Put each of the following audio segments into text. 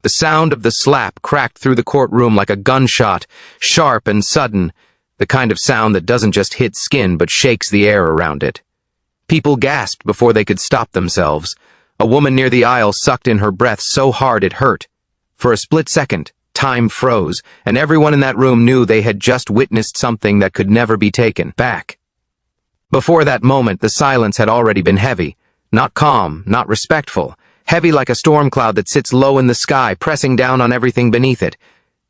The sound of the slap cracked through the courtroom like a gunshot, sharp and sudden, the kind of sound that doesn't just hit skin but shakes the air around it. People gasped before they could stop themselves. A woman near the aisle sucked in her breath so hard it hurt. For a split second, time froze, and everyone in that room knew they had just witnessed something that could never be taken back. Before that moment, the silence had already been heavy, not calm, not respectful, heavy like a storm cloud that sits low in the sky, pressing down on everything beneath it.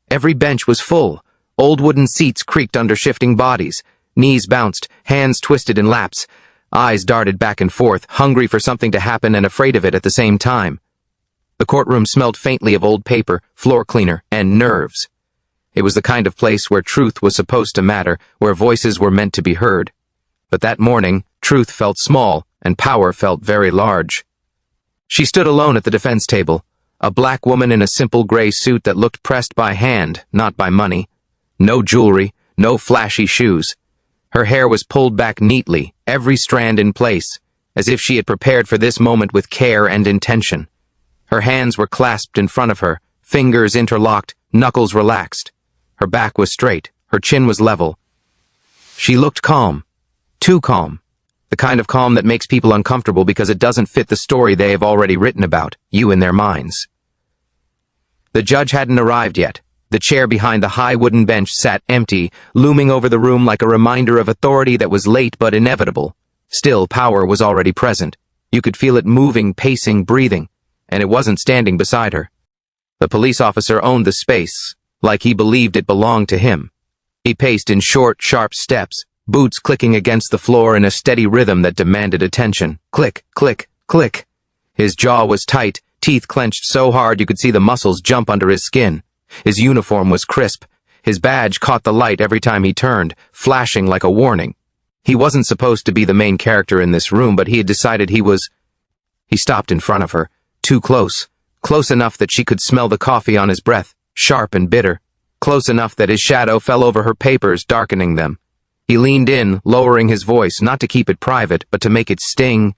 Every bench was full. Old wooden seats creaked under shifting bodies. Knees bounced, hands twisted in laps. Eyes darted back and forth, hungry for something to happen and afraid of it at the same time. The courtroom smelled faintly of old paper, floor cleaner, and nerves. It was the kind of place where truth was supposed to matter, where voices were meant to be heard. But that morning, truth felt small, and power felt very large. She stood alone at the defense table, a black woman in a simple gray suit that looked pressed by hand, not by money. No jewelry, no flashy shoes. Her hair was pulled back neatly, every strand in place, as if she had prepared for this moment with care and intention. Her hands were clasped in front of her, fingers interlocked, knuckles relaxed. Her back was straight, her chin was level. She looked calm, too calm, the kind of calm that makes people uncomfortable because it doesn't fit the story they have already written about, you in their minds. The judge hadn't arrived yet. The chair behind the high wooden bench sat empty, looming over the room like a reminder of authority that was late but inevitable. Still, power was already present. You could feel it moving, pacing, breathing, and it wasn't standing beside her. The police officer owned the space, like he believed it belonged to him. He paced in short, sharp steps, boots clicking against the floor in a steady rhythm that demanded attention. Click, click, click. His jaw was tight, teeth clenched so hard you could see the muscles jump under his skin. His uniform was crisp. His badge caught the light every time he turned, flashing like a warning. He wasn't supposed to be the main character in this room, but he had decided he was. He stopped in front of her, too close, close enough that she could smell the coffee on his breath, sharp and bitter, close enough that his shadow fell over her papers, darkening them. He leaned in, lowering his voice, not to keep it private, but to make it sting.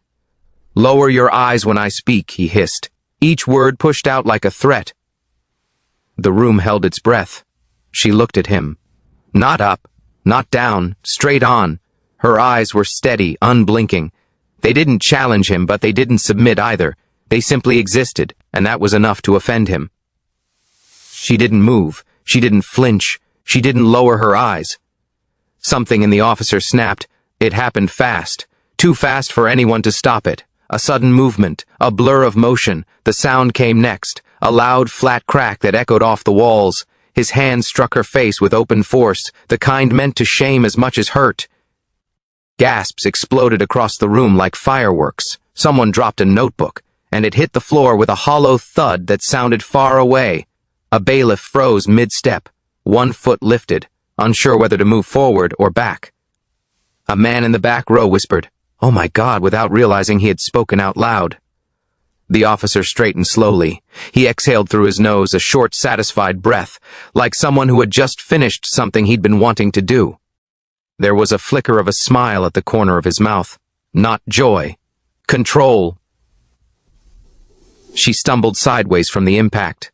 "Lower your eyes when I speak," he hissed, each word pushed out like a threat. The room held its breath. She looked at him. Not up, not down, straight on. Her eyes were steady, unblinking. They didn't challenge him, but they didn't submit either. They simply existed, and that was enough to offend him. She didn't move. She didn't flinch. She didn't lower her eyes. Something in the officer snapped. It happened fast. Too fast for anyone to stop it. A sudden movement, a blur of motion. The sound came next. A loud, flat crack that echoed off the walls. His hand struck her face with open force, the kind meant to shame as much as hurt. Gasps exploded across the room like fireworks. Someone dropped a notebook, and it hit the floor with a hollow thud that sounded far away. A bailiff froze mid-step, one foot lifted, unsure whether to move forward or back. A man in the back row whispered, "Oh my God," without realizing he had spoken out loud. The officer straightened slowly. He exhaled through his nose, a short, satisfied breath, like someone who had just finished something he'd been wanting to do. There was a flicker of a smile at the corner of his mouth. Not joy. Control. She stumbled sideways from the impact.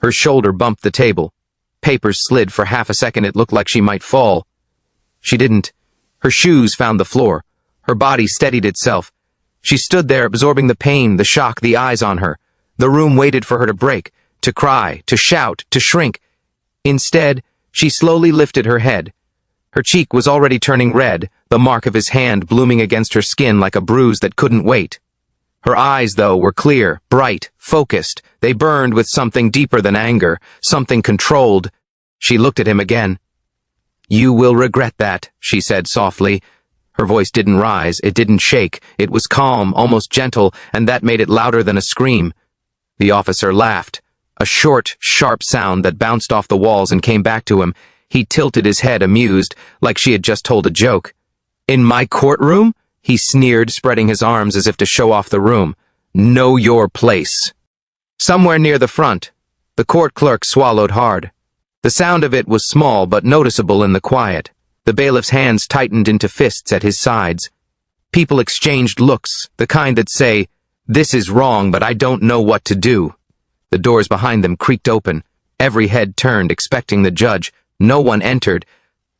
Her shoulder bumped the table. Papers slid. For half a second it looked like she might fall. She didn't. Her shoes found the floor. Her body steadied itself. She stood there, absorbing the pain, the shock, the eyes on her. The room waited for her to break, to cry, to shout, to shrink. Instead, she slowly lifted her head. Her cheek was already turning red, the mark of his hand blooming against her skin like a bruise that couldn't wait. Her eyes, though, were clear, bright, focused. They burned with something deeper than anger, something controlled. She looked at him again. "You will regret that," she said softly. Her voice didn't rise, it didn't shake. It was calm, almost gentle, and that made it louder than a scream. The officer laughed, a short, sharp sound that bounced off the walls and came back to him. He tilted his head, amused, like she had just told a joke. "In my courtroom?" he sneered, spreading his arms as if to show off the room. "Know your place." Somewhere near the front, the court clerk swallowed hard. The sound of it was small but noticeable in the quiet. The bailiff's hands tightened into fists at his sides. People exchanged looks, the kind that say, "This is wrong, but I don't know what to do." The doors behind them creaked open. Every head turned, expecting the judge. No one entered.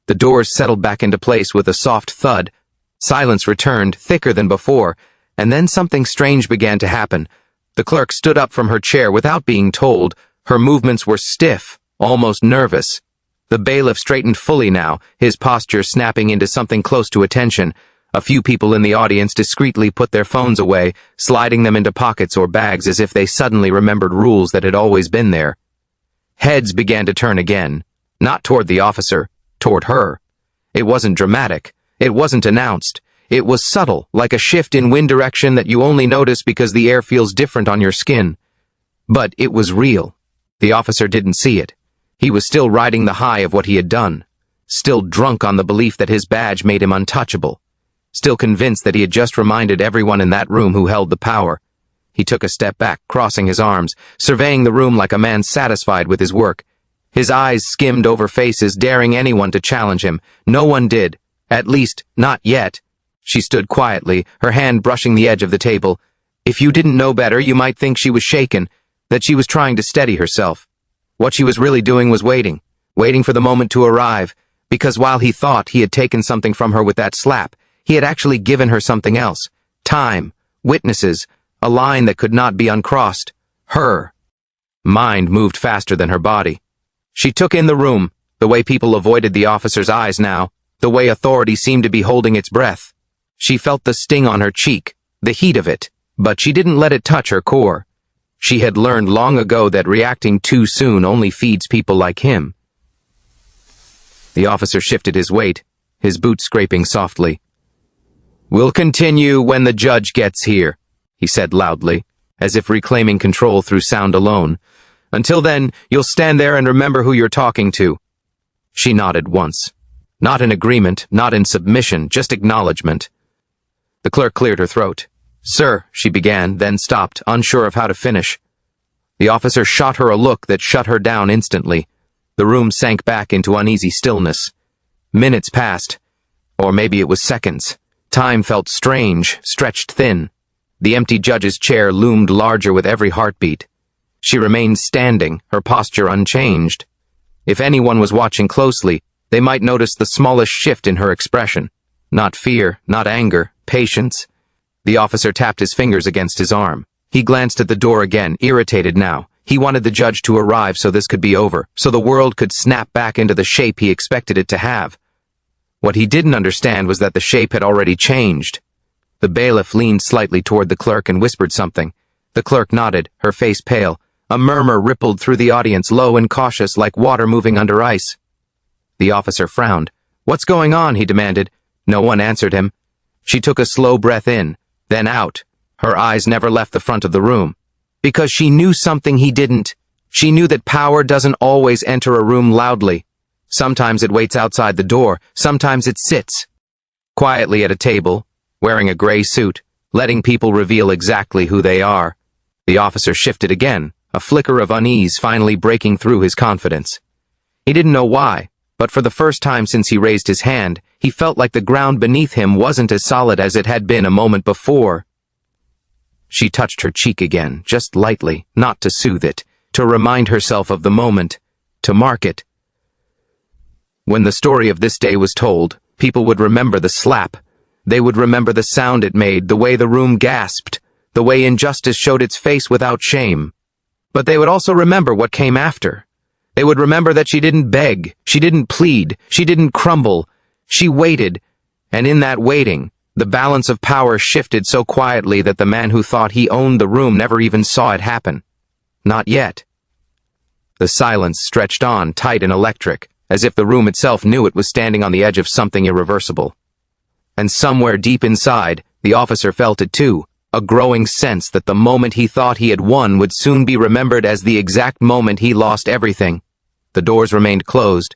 The doors settled back into place with a soft thud. Silence returned, thicker than before, and then something strange began to happen. The clerk stood up from her chair without being told. Her movements were stiff, almost nervous. The bailiff straightened fully now, his posture snapping into something close to attention. A few people in the audience discreetly put their phones away, sliding them into pockets or bags as if they suddenly remembered rules that had always been there. Heads began to turn again, not toward the officer, toward her. It wasn't dramatic. It wasn't announced. It was subtle, like a shift in wind direction that you only notice because the air feels different on your skin. But it was real. The officer didn't see it. He was still riding the high of what he had done, still drunk on the belief that his badge made him untouchable, still convinced that he had just reminded everyone in that room who held the power. He took a step back, crossing his arms, surveying the room like a man satisfied with his work. His eyes skimmed over faces, daring anyone to challenge him. No one did. At least, not yet. She stood quietly, her hand brushing the edge of the table. If you didn't know better, you might think she was shaken, that she was trying to steady herself. What she was really doing was waiting for the moment to arrive, because while he thought he had taken something from her with that slap, he had actually given her something else. Time, witnesses, a line that could not be uncrossed. Her. Mind moved faster than her body. She took in the room, the way people avoided the officer's eyes now, the way authority seemed to be holding its breath. She felt the sting on her cheek, the heat of it, but she didn't let it touch her core. She had learned long ago that reacting too soon only feeds people like him. The officer shifted his weight, his boots scraping softly. "We'll continue when the judge gets here," he said loudly, as if reclaiming control through sound alone. "Until then, you'll stand there and remember who you're talking to." She nodded once. Not in agreement, not in submission, just acknowledgement. The clerk cleared her throat. "Sir," she began, then stopped, unsure of how to finish. The officer shot her a look that shut her down instantly. The room sank back into uneasy stillness. Minutes passed, or maybe it was seconds. Time felt strange, stretched thin. The empty judge's chair loomed larger with every heartbeat. She remained standing, her posture unchanged. If anyone was watching closely, they might notice the smallest shift in her expression. Not fear, not anger, patience. The officer tapped his fingers against his arm. He glanced at the door again, irritated now. He wanted the judge to arrive so this could be over, so the world could snap back into the shape he expected it to have. What he didn't understand was that the shape had already changed. The bailiff leaned slightly toward the clerk and whispered something. The clerk nodded, her face pale. A murmur rippled through the audience, low and cautious, like water moving under ice. The officer frowned. "What's going on?" he demanded. No one answered him. She took a slow breath in, then out. Her eyes never left the front of the room. Because she knew something he didn't. She knew that power doesn't always enter a room loudly. Sometimes it waits outside the door, sometimes it sits quietly at a table, wearing a gray suit, letting people reveal exactly who they are. The officer shifted again, a flicker of unease finally breaking through his confidence. He didn't know why, but for the first time since he raised his hand, he felt like the ground beneath him wasn't as solid as it had been a moment before. She touched her cheek again, just lightly, not to soothe it, to remind herself of the moment, to mark it. When the story of this day was told, people would remember the slap. They would remember the sound it made, the way the room gasped, the way injustice showed its face without shame. But they would also remember what came after. They would remember that she didn't beg, she didn't plead, she didn't crumble. She waited, and in that waiting, the balance of power shifted so quietly that the man who thought he owned the room never even saw it happen. Not yet. The silence stretched on, tight and electric, as if the room itself knew it was standing on the edge of something irreversible. And somewhere deep inside, the officer felt it too, a growing sense that the moment he thought he had won would soon be remembered as the exact moment he lost everything. The doors remained closed.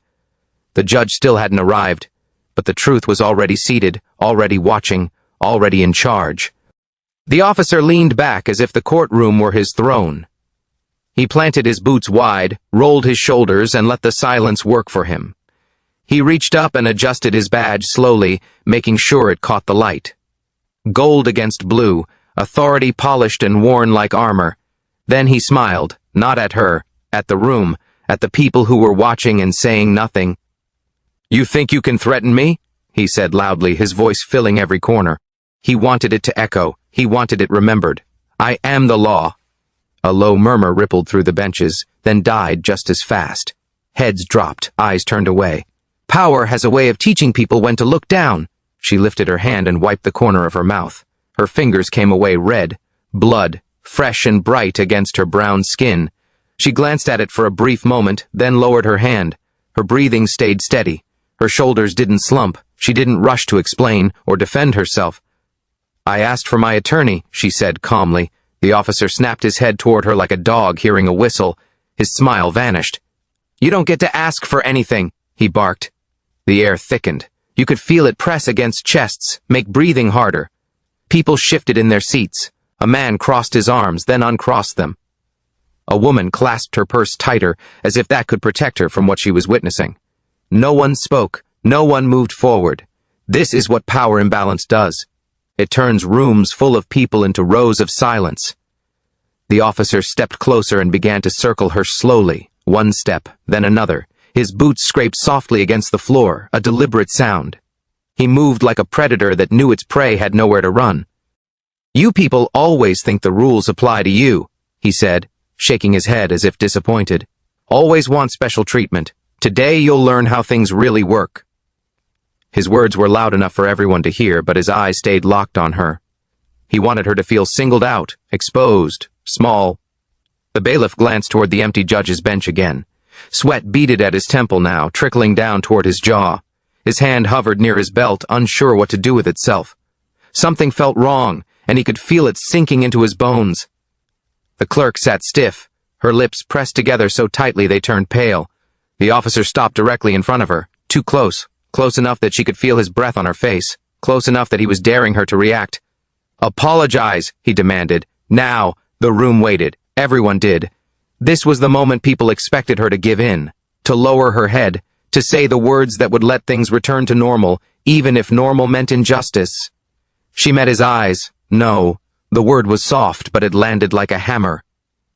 The judge still hadn't arrived, but the truth was already seated, already watching, already in charge. The officer leaned back as if the courtroom were his throne. He planted his boots wide, rolled his shoulders, and let the silence work for him. He reached up and adjusted his badge slowly, making sure it caught the light. Gold against blue, authority polished and worn like armor. Then he smiled, Not at her, at the room, at the people who were watching and saying nothing. "You think you can threaten me?" he said loudly, his voice filling every corner. He wanted it to echo. He wanted it remembered. "I am the law." A low murmur rippled through the benches, then died just as fast. Heads dropped, eyes turned away. Power has a way of teaching people when to look down. She lifted her hand and wiped the corner of her mouth. Her fingers came away red, blood, fresh and bright against her brown skin. She glanced at it for a brief moment, then lowered her hand. Her breathing stayed steady. Her shoulders didn't slump. She didn't rush to explain or defend herself. "I asked for my attorney," she said calmly. The officer snapped his head toward her like a dog hearing a whistle. His smile vanished. "You don't get to ask for anything," he barked. The air thickened. You could feel it press against chests, make breathing harder. People shifted in their seats. A man crossed his arms, then uncrossed them. A woman clasped her purse tighter, as if that could protect her from what she was witnessing. No one spoke. No one moved forward. This is what power imbalance does. It turns rooms full of people into rows of silence. The officer stepped closer and began to circle her slowly, one step, then another. His boots scraped softly against the floor, a deliberate sound. He moved like a predator that knew its prey had nowhere to run. "You people always think the rules apply to you," he said, shaking his head as if disappointed. "Always want special treatment. Today you'll learn how things really work." His words were loud enough for everyone to hear, but his eyes stayed locked on her. He wanted her to feel singled out, exposed, small. The bailiff glanced toward the empty judge's bench again. Sweat beaded at his temple now, trickling down toward his jaw. His hand hovered near his belt, unsure what to do with itself. Something felt wrong, and he could feel it sinking into his bones. The clerk sat stiff, her lips pressed together so tightly they turned pale. The officer stopped directly in front of her, too close, close enough that she could feel his breath on her face, close enough that he was daring her to react. "Apologize," he demanded. Now, the room waited. Everyone did. This was the moment people expected her to give in, to lower her head, to say the words that would let things return to normal, even if normal meant injustice. She met his eyes. No. The word was soft, but it landed like a hammer.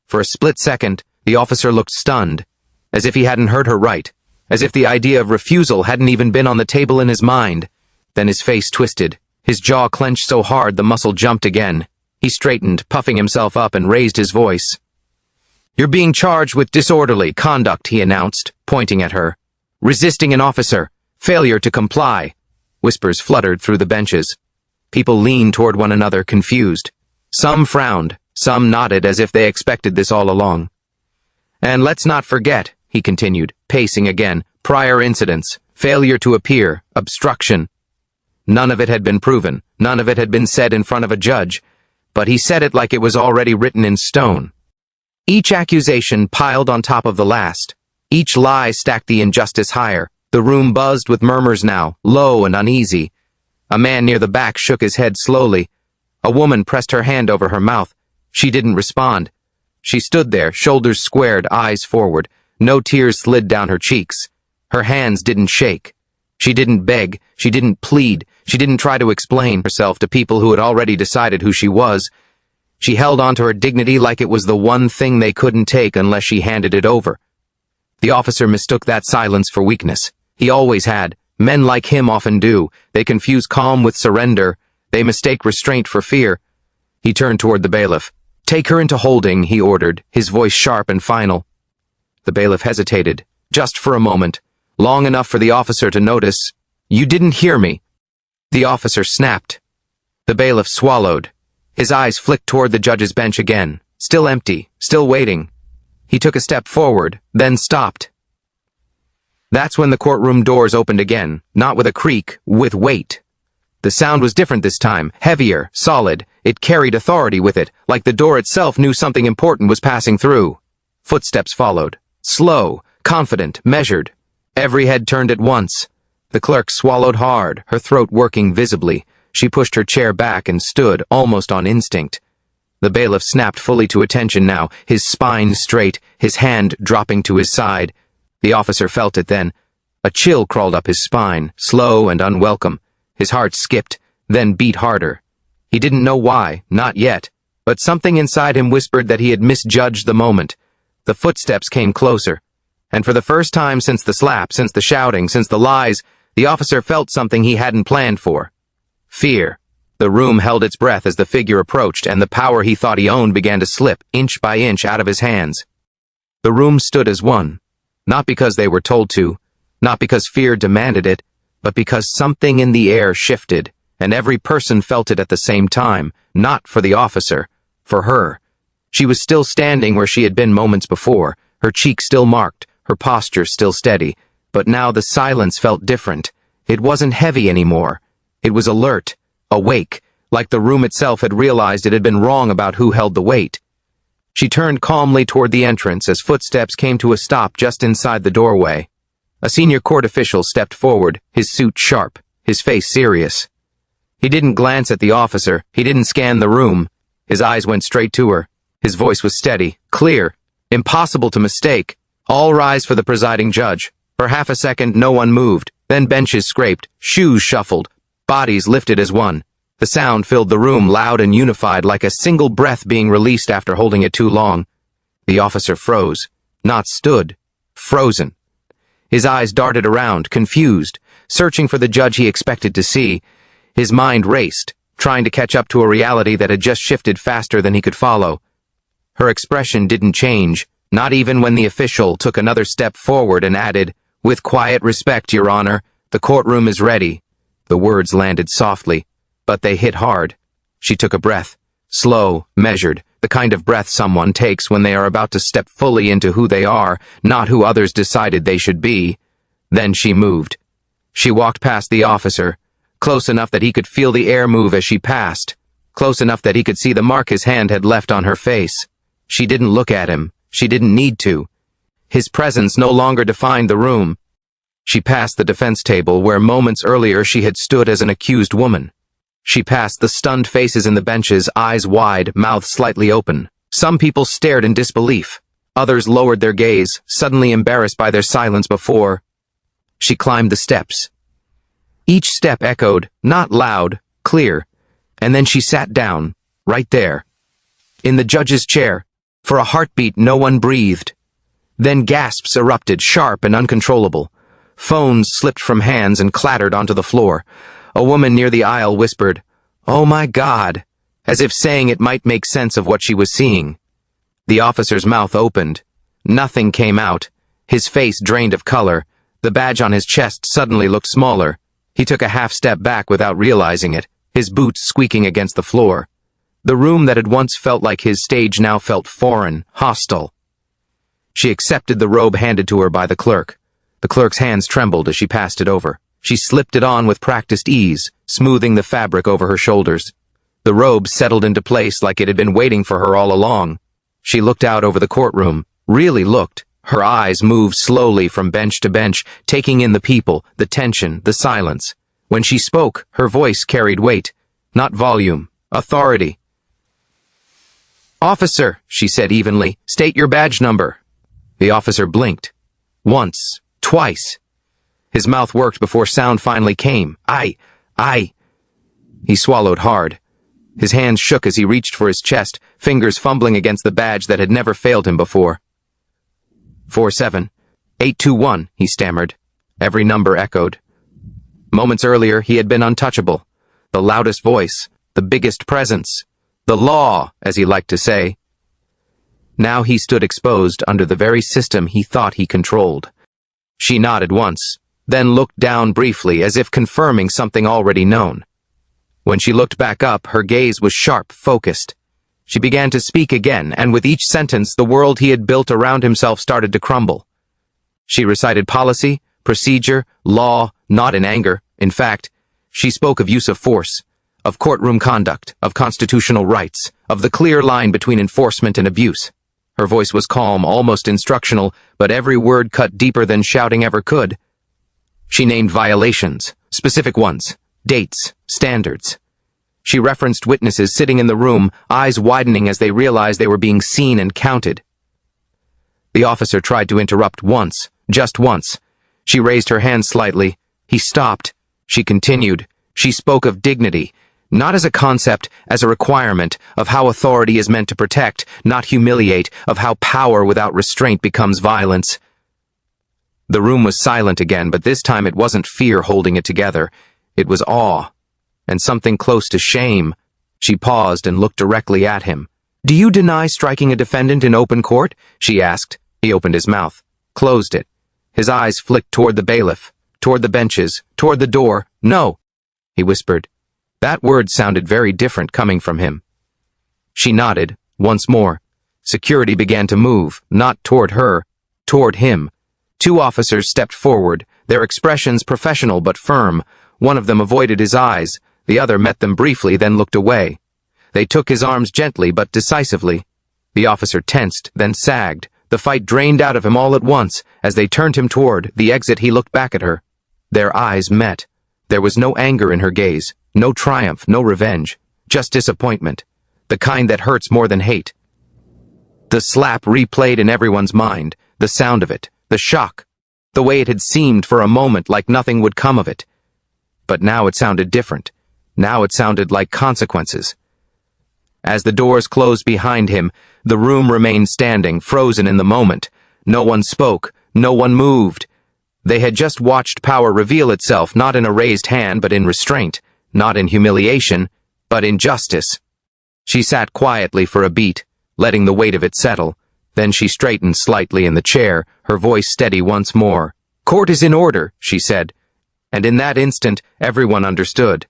For a split second, the officer looked stunned, as if he hadn't heard her right, as if the idea of refusal hadn't even been on the table in his mind. Then his face twisted. His jaw clenched so hard the muscle jumped again. He straightened, puffing himself up, and raised his voice. "You're being charged with disorderly conduct," he announced, pointing at her. "Resisting an officer. Failure to comply." Whispers fluttered through the benches. People leaned toward one another, confused. Some frowned, some nodded as if they expected this all along. "And let's not forget," he continued, pacing again, "prior incidents, failure to appear, obstruction." None of it had been proven, none of it had been said in front of a judge, but he said it like it was already written in stone. Each accusation piled on top of the last. Each lie stacked the injustice higher. The room buzzed with murmurs now, low and uneasy. A man near the back shook his head slowly. A woman pressed her hand over her mouth. She didn't respond. She stood there, shoulders squared, eyes forward. No tears slid down her cheeks. Her hands didn't shake. She didn't beg. She didn't plead. She didn't try to explain herself to people who had already decided who she was. She held on to her dignity like it was the one thing they couldn't take unless she handed it over. The officer mistook that silence for weakness. He always had. Men like him often do. They confuse calm with surrender. They mistake restraint for fear. He turned toward the bailiff. "Take her into holding," he ordered, his voice sharp and final. The bailiff hesitated, just for a moment, long enough for the officer to notice. "You didn't hear me." The officer snapped. The bailiff swallowed. His eyes flicked toward the judge's bench again, still empty, still waiting. He took a step forward, then stopped. That's when the courtroom doors opened again, not with a creak, with weight. The sound was different this time, heavier, solid. It carried authority with it, like the door itself knew something important was passing through. Footsteps followed. Slow, confident, measured. Every head turned at once. The clerk swallowed hard, her throat working visibly. She pushed her chair back and stood, almost on instinct. The bailiff snapped fully to attention now, his spine straight, his hand dropping to his side. The officer felt it then. A chill crawled up his spine, slow and unwelcome. His heart skipped, then beat harder. He didn't know why, not yet, but something inside him whispered that he had misjudged the moment. The footsteps came closer, and for the first time since the slap, since the shouting, since the lies, the officer felt something he hadn't planned for. Fear. The room held its breath as the figure approached, and the power he thought he owned began to slip, inch by inch, out of his hands. The room stood as one, not because they were told to, not because fear demanded it, but because something in the air shifted, and every person felt it at the same time, not for the officer, for her. She was still standing where she had been moments before, her cheek still marked, her posture still steady, but now the silence felt different. It wasn't heavy anymore. It was alert, awake, like the room itself had realized it had been wrong about who held the weight. She turned calmly toward the entrance as footsteps came to a stop just inside the doorway. A senior court official stepped forward, his suit sharp, his face serious. He didn't glance at the officer, he didn't scan the room. His eyes went straight to her. His voice was steady, clear, impossible to mistake. All rise for the presiding judge. For half a second, no one moved. Then benches scraped, shoes shuffled, bodies lifted as one. The sound filled the room, loud and unified, like a single breath being released after holding it too long. The officer froze, not stood, frozen. His eyes darted around, confused, searching for the judge he expected to see. His mind raced, trying to catch up to a reality that had just shifted faster than he could follow. Her expression didn't change, not even when the official took another step forward and added, "With quiet respect, Your Honor, the courtroom is ready." The words landed softly, but they hit hard. She took a breath, slow, measured, the kind of breath someone takes when they are about to step fully into who they are, not who others decided they should be. Then she moved. She walked past the officer, close enough that he could feel the air move as she passed, close enough that he could see the mark his hand had left on her face. She didn't look at him. She didn't need to. His presence no longer defined the room. She passed the defense table where moments earlier she had stood as an accused woman. She passed the stunned faces in the benches, eyes wide, mouths slightly open. Some people stared in disbelief. Others lowered their gaze, suddenly embarrassed by their silence before. She climbed the steps. Each step echoed, not loud, clear, and then she sat down, right there, in the judge's chair. For a heartbeat, no one breathed. Then gasps erupted, sharp and uncontrollable. Phones slipped from hands and clattered onto the floor. A woman near the aisle whispered, "Oh my God," as if saying it might make sense of what she was seeing. The officer's mouth opened. Nothing came out. His face drained of color. The badge on his chest suddenly looked smaller. He took a half step back without realizing it, his boots squeaking against the floor. The room that had once felt like his stage now felt foreign, hostile. She accepted the robe handed to her by the clerk. The clerk's hands trembled as she passed it over. She slipped it on with practiced ease, smoothing the fabric over her shoulders. The robe settled into place like it had been waiting for her all along. She looked out over the courtroom, really looked. Her eyes moved slowly from bench to bench, taking in the people, the tension, the silence. When she spoke, her voice carried weight, not volume, authority. "Officer," she said evenly, "state your badge number." The officer blinked. Once, twice. His mouth worked before sound finally came. I. He swallowed hard. His hands shook as he reached for his chest, fingers fumbling against the badge that had never failed him before. 47821, he stammered. Every number echoed. Moments earlier, he had been untouchable. The loudest voice, the biggest presence. The law, as he liked to say. Now he stood exposed under the very system he thought he controlled. She nodded once, then looked down briefly as if confirming something already known. When she looked back up, her gaze was sharp, focused. She began to speak again, and with each sentence, the world he had built around himself started to crumble. She recited policy, procedure, law, not in anger. In fact, she spoke of use of force, of courtroom conduct, of constitutional rights, of the clear line between enforcement and abuse. Her voice was calm, almost instructional, but every word cut deeper than shouting ever could. She named violations, specific ones, dates, standards. She referenced witnesses sitting in the room, eyes widening as they realized they were being seen and counted. The officer tried to interrupt once, just once. She raised her hand slightly. He stopped. She continued. She spoke of dignity, Not as a concept, as a requirement of how authority is meant to protect, not humiliate, of how power without restraint becomes violence. The room was silent again, but this time it wasn't fear holding it together. It was awe, and something close to shame. She paused and looked directly at him. "Do you deny striking a defendant in open court?" she asked. He opened his mouth, closed it. His eyes flicked toward the bailiff, toward the benches, toward the door. "No," he whispered. That word sounded very different coming from him. She nodded, once more. Security began to move, not toward her, toward him. Two officers stepped forward, their expressions professional but firm. One of them avoided his eyes, the other met them briefly, then looked away. They took his arms gently but decisively. The officer tensed, then sagged. The fight drained out of him all at once. As they turned him toward the exit, he looked back at her. Their eyes met. There was no anger in her gaze, no triumph, no revenge, just disappointment, the kind that hurts more than hate. The slap replayed in everyone's mind, the sound of it, the shock, the way it had seemed for a moment like nothing would come of it. But now it sounded different. Now it sounded like consequences. As the doors closed behind him, the room remained standing, frozen in the moment. No one spoke, no one moved. They had just watched power reveal itself, not in a raised hand, but in restraint, not in humiliation, but in justice. She sat quietly for a beat, letting the weight of it settle. Then she straightened slightly in the chair, her voice steady once more. "Court is in order," she said, and in that instant, everyone understood.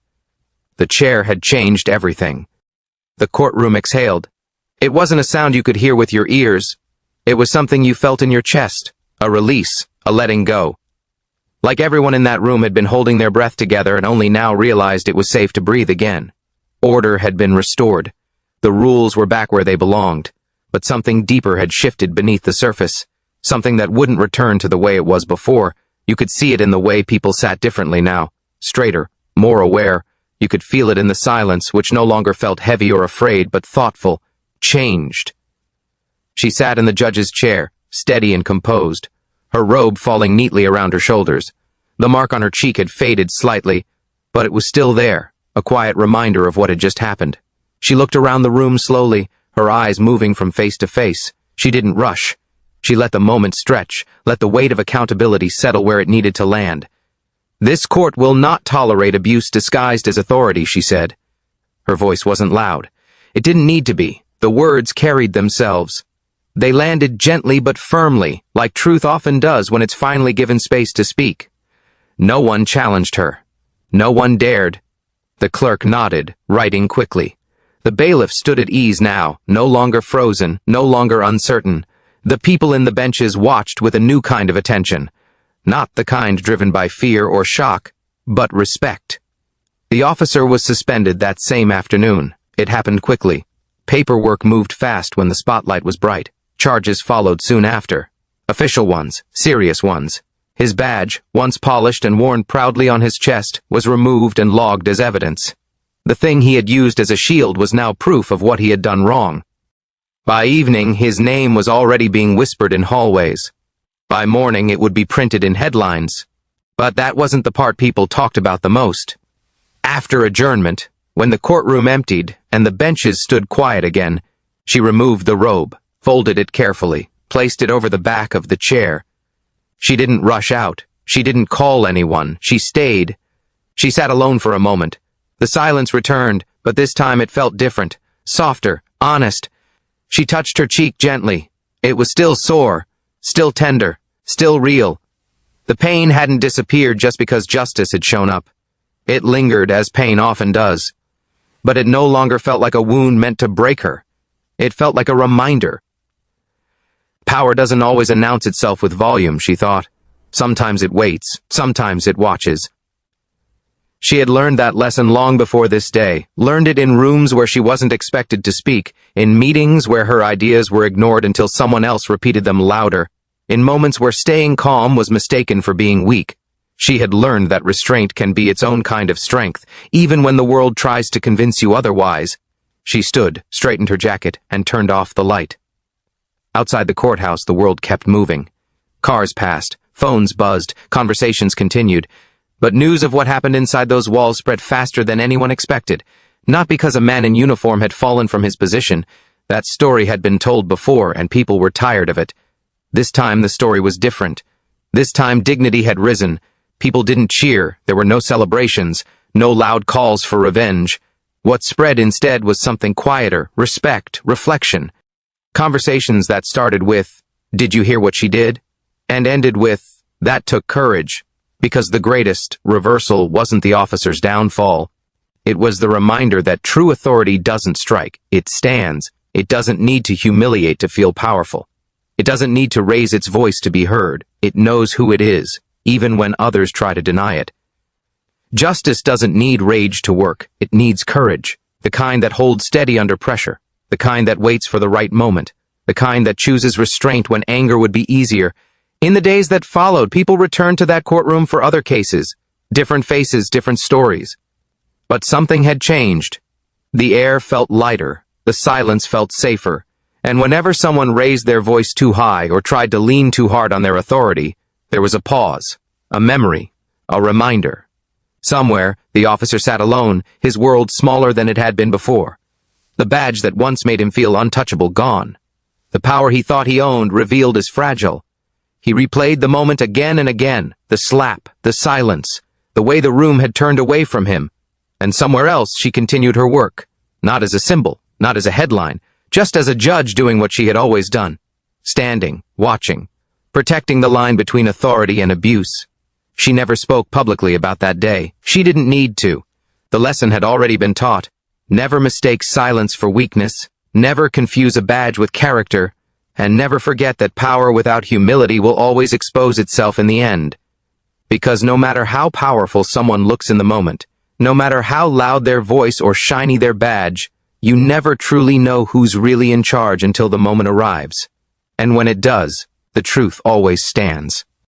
The chair had changed everything. The courtroom exhaled. It wasn't a sound you could hear with your ears. It was something you felt in your chest, a release, a letting go. Like everyone in that room had been holding their breath together and only now realized it was safe to breathe again. Order had been restored. The rules were back where they belonged. But something deeper had shifted beneath the surface. Something that wouldn't return to the way it was before. You could see it in the way people sat differently now. Straighter, more aware. You could feel it in the silence, which no longer felt heavy or afraid, but thoughtful. Changed. She sat in the judge's chair, steady and composed, her robe falling neatly around her shoulders. The mark on her cheek had faded slightly, but it was still there, a quiet reminder of what had just happened. She looked around the room slowly, her eyes moving from face to face. She didn't rush. She let the moment stretch, let the weight of accountability settle where it needed to land. "This court will not tolerate abuse disguised as authority," she said. Her voice wasn't loud. It didn't need to be. The words carried themselves. They landed gently but firmly, like truth often does when it's finally given space to speak. No one challenged her. No one dared. The clerk nodded, writing quickly. The bailiff stood at ease now, no longer frozen, no longer uncertain. The people in the benches watched with a new kind of attention. Not the kind driven by fear or shock, but respect. The officer was suspended that same afternoon. It happened quickly. Paperwork moved fast when the spotlight was bright. Charges followed soon after. Official ones, serious ones. His badge, once polished and worn proudly on his chest, was removed and logged as evidence. The thing he had used as a shield was now proof of what he had done wrong. By evening, his name was already being whispered in hallways. By morning, it would be printed in headlines. But that wasn't the part people talked about the most. After adjournment, when the courtroom emptied and the benches stood quiet again, she removed the robe, folded it carefully, placed it over the back of the chair. She didn't rush out. She didn't call anyone. She stayed. She sat alone for a moment. The silence returned, but this time it felt different, softer, honest. She touched her cheek gently. It was still sore, still tender, still real. The pain hadn't disappeared just because justice had shown up. It lingered, as pain often does. But it no longer felt like a wound meant to break her. It felt like a reminder. Power doesn't always announce itself with volume, she thought. Sometimes it waits, sometimes it watches. She had learned that lesson long before this day, learned it in rooms where she wasn't expected to speak, in meetings where her ideas were ignored until someone else repeated them louder, in moments where staying calm was mistaken for being weak. She had learned that restraint can be its own kind of strength, even when the world tries to convince you otherwise. She stood, straightened her jacket, and turned off the light. Outside the courthouse, the world kept moving. Cars passed, phones buzzed, conversations continued. But news of what happened inside those walls spread faster than anyone expected. Not because a man in uniform had fallen from his position. That story had been told before, and people were tired of it. This time the story was different. This time dignity had risen. People didn't cheer. There were no celebrations, no loud calls for revenge. What spread instead was something quieter, respect, reflection. Conversations that started with, "Did you hear what she did?" and ended with, "That took courage." Because the greatest reversal wasn't the officer's downfall. It was the reminder that true authority doesn't strike, it stands. It doesn't need to humiliate to feel powerful. It doesn't need to raise its voice to be heard. It knows who it is, even when others try to deny it. Justice doesn't need rage to work. It needs courage, the kind that holds steady under pressure, the kind that waits for the right moment, the kind that chooses restraint when anger would be easier. In the days that followed, people returned to that courtroom for other cases, different faces, different stories. But something had changed. The air felt lighter, the silence felt safer, and whenever someone raised their voice too high or tried to lean too hard on their authority, there was a pause, a memory, a reminder. Somewhere, the officer sat alone, his world smaller than it had been before. The badge that once made him feel untouchable gone. The power he thought he owned revealed as fragile. He replayed the moment again and again, the slap, the silence, the way the room had turned away from him. And somewhere else she continued her work, not as a symbol, not as a headline, just as a judge doing what she had always done. Standing, watching, protecting the line between authority and abuse. She never spoke publicly about that day. She didn't need to. The lesson had already been taught. Never mistake silence for weakness, never confuse a badge with character, and never forget that power without humility will always expose itself in the end. Because no matter how powerful someone looks in the moment, no matter how loud their voice or shiny their badge, you never truly know who's really in charge until the moment arrives. And when it does, the truth always stands.